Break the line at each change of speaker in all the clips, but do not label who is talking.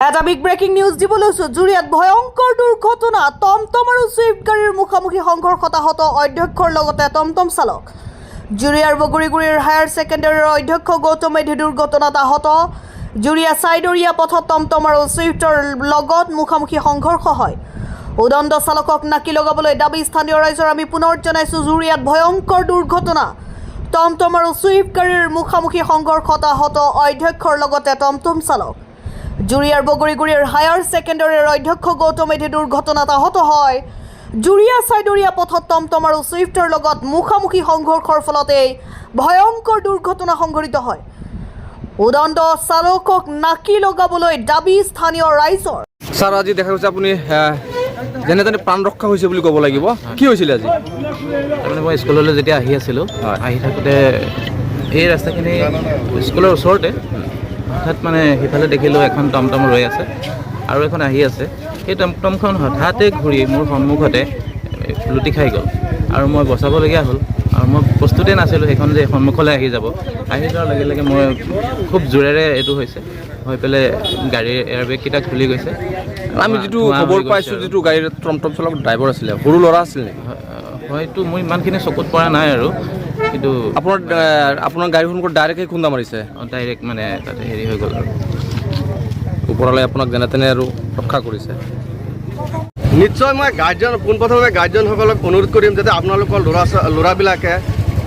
এটা big breaking news দিব লৈছো। জুৰিয়াত ভয়ংকৰ দুৰ্ঘটনা। টমটম আৰু ছুইফ্ট গাড়ীৰ মুখামুখি সংঘৰ্ষত আহত অধ্যক্ষৰ লগতে টমটম চালক। জুৰিয়াৰ বগৰীগুৰিৰ হায়াৰ ছেকেণ্ডেৰীৰ অধ্যক্ষ গৌতম মেধি দুৰ্ঘটনাত আহত। জুৰিয়া চাইডৰীয়া পথত টমটম আৰু ছুইফ্টৰ লগত মুখামুখি সংঘৰ্ষ হয়। উদণ্ড চালকক নাকি লগাবলৈ দাবী স্থানীয় ৰাইজৰ। আমি পুনৰ জনাইছো, জুৰিয়াত ভয়ংকৰ দুৰ্ঘটনা। টমটম আৰু ছুইফ্ট গাড়ীৰ মুখামুখি সংঘৰ্ষত আহত অধ্যক্ষৰ লগতে টমটম চালক। জুৰিয়াৰ বগৰীগুৰিৰ হায়াৰ ছেকেণ্ডেৰীৰ অধ্যক্ষ গৌতম মেধি দুৰ্ঘটনাত আহত হয়। জুৰিয়া চাইডৰীয়া পথত টমটম আৰু ছুইফ্টৰ লগত মুখামুখি সংঘৰ্ষৰ ফলতে এই ভয়ংকৰ দুৰ্ঘটনা সংঘটিত হয়। উদণ্ড চালকক নাকি লগাবলৈ দাবী স্থানীয় ৰাইজৰ।
ছাৰ, আজি দেখা গৈছে আপুনি যেনে তেনে প্ৰাণ ৰক্ষা হৈছে বুলি ক'ব লাগিব। কি হৈছিলে আজি?
তাৰমানে মই স্কুললৈ যেতিয়া আহি আছিলোঁ, আহি থাকোঁতে এই ৰাস্তাখিনি স্কুলৰ ওচৰতে হঠাৎ মানে সিফালে দেখিলোঁ এখন টমটম ৰৈ আছে আৰু এখন আহি আছে। সেই টমটমখন হঠাতে ঘূৰি মোৰ সন্মুখতে লুটি খাই গ'ল আৰু মই বচাবলগীয়া হ'ল। আৰু মই প্ৰস্তুতেই নাছিলোঁ সেইখন যে সন্মুখলৈ আহি যাব। আহি যোৱাৰ লগে লগে মই খুব জোৰেৰে এইটো হৈছে হৈ পেলাই গাড়ীৰ এয়াৰবেগকেইটা খুলি গৈছে।
আমি যিটো খবৰ পাইছোঁ, যিটো গাড়ীৰ টমটম চালক ড্ৰাইভাৰ আছিলে, সৰু ল'ৰা আছিল নেকি?
হয়তো মোৰ ইমানখিনি চকুত পৰা নাই আৰু, কিন্তু
আপোনাৰ গাড়ীখন ডাইৰেক্টে খুন্দা মাৰিছে।
ডাইৰেক্ট মানে তাতে হেৰি হৈ গ'ল আৰু
ওপৰলৈ আপোনাক যেনে তেনে আৰু ৰক্ষা কৰিছে।
নিশ্চয় মই পোনপ্ৰথমে গাৰ্জেনসকলক অনুৰোধ কৰিম যাতে আপোনালোকৰ ল'ৰাবিলাকে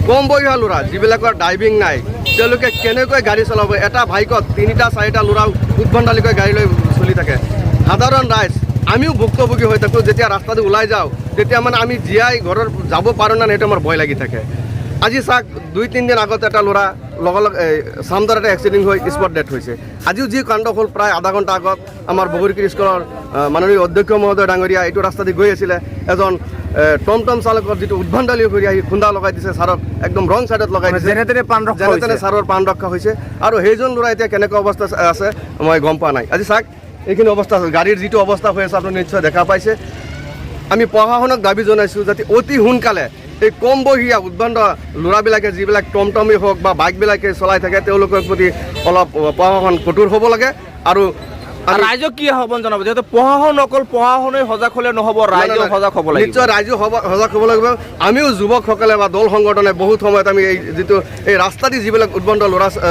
কম বয়সীয়া ল'ৰা যিবিলাকৰ ড্ৰাইভিং নাই, তেওঁলোকে কেনেকৈ গাড়ী চলাব। এটা বাইকত 3-4টা ল'ৰা উদ্ভণ্ডালিকৈ গাড়ী লৈ চলি থাকে। সাধাৰণ ৰাইজ আমিও ভুক্তভোগী হৈ থাকোঁ। যেতিয়া ৰাস্তাটো ওলাই যাওঁ তেতিয়া মানে আমি জীয়াই ঘৰত যাব পাৰোঁ না, সেইটো আমাৰ ভয় লাগি থাকে। আজি চাওক, 2-3 দিন আগত এটা ল'ৰা লগালগ চামদাৰ এটা এক্সিডেণ্ট হৈ স্পট ডেথ হৈছে। আজিও যি কাণ্ড হ'ল প্ৰায় আধা ঘণ্টা আগত আমাৰ বগৰীগুৰি স্কুলৰ মাননীয় অধ্যক্ষ মহোদয় ডাঙৰীয়া এইটো ৰাস্তা দি গৈ আছিলে। এজন টমটম চালকৰ যিটো উদ্ভণ্ডালি কৰি আহি খুন্দা লগাই দিছে ছাৰক, একদম ৰং ছাইডত লগাই দিছে। যেনে তেনে ছাৰৰ প্ৰাণ ৰক্ষা হৈছে। আৰু সেইজন ল'ৰা এতিয়া কেনেকুৱা অৱস্থা আছে মই গম পোৱা নাই। আজি চাওক, এইখিনি অৱস্থা গাড়ীৰ যিটো অৱস্থা হৈ আছে আপুনি নিশ্চয় দেখা পাইছে। আমি প্ৰশাসনক দাবী জনাইছোঁ যাতে অতি সোনকালে এই কম বয়সীয়া উদ্ভণ্ড ল'ৰাবিলাকে যিবিলাক টমটমেই হওক বা বাইকবিলাকে চলাই থাকে তেওঁলোকৰ প্ৰতি অলপ প্ৰশাসন কঠোৰ হ'ব লাগে। আৰু
ৰাইজক কি আহ্বান জনাব? যিহেতু প্ৰশাসন অকল প্ৰশাসনে সজাগ হ'লে নহ'ব, ৰাইজেও সজাগ হ'ব লাগিব।
নিশ্চয় ৰাইজেও সজাগ হ'ব লাগিব। আমিও যুৱকসকলে বা দল সংগঠনে বহুত সময়ত আমি এই ৰাস্তা দি যিবিলাক উদ্ভণ্ড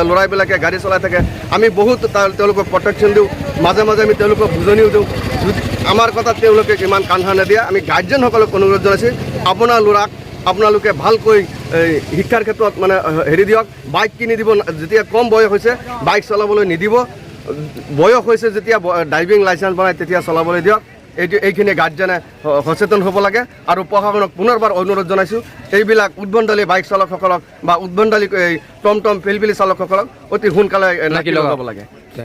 ল'ৰাবিলাকে গাড়ী চলাই থাকে, আমি বহুত তেওঁলোকক প্ৰটেকশ্যন দিওঁ। মাজে মাজে আমি তেওঁলোকক বুজনিও দিওঁ। যদি আমাৰ কথাত তেওঁলোকে ইমান কান্ধা নিদিয়ে, আমি গাৰ্জেনসকলক অনুৰোধ জনাইছোঁ, আপোনাৰ ল'ৰাক আপোনালোকে ভালকৈ শিক্ষাৰ ক্ষেত্ৰত মানে হেৰি দিয়ক। বাইক কিনি দিব, যেতিয়া কম বয়স হৈছে বাইক চলাবলৈ নিদিব। বয়স হৈছে যেতিয়া ড্ৰাইভিং লাইচেঞ্চ বনাই তেতিয়া চলাবলৈ দিয়ক। এইখিনি গাৰ্জেনে সচেতন হ'ব লাগে। আৰু প্ৰশাসনক পুনৰবাৰ অনুৰোধ জনাইছোঁ, এইবিলাক উদ্ভণ্ডালী বাইক চালকসকলক বা উদ্ভণ্ডালী টমটম পিলপিলি চালকসকলক অতি সোনকালে নাকি লগাব লাগে।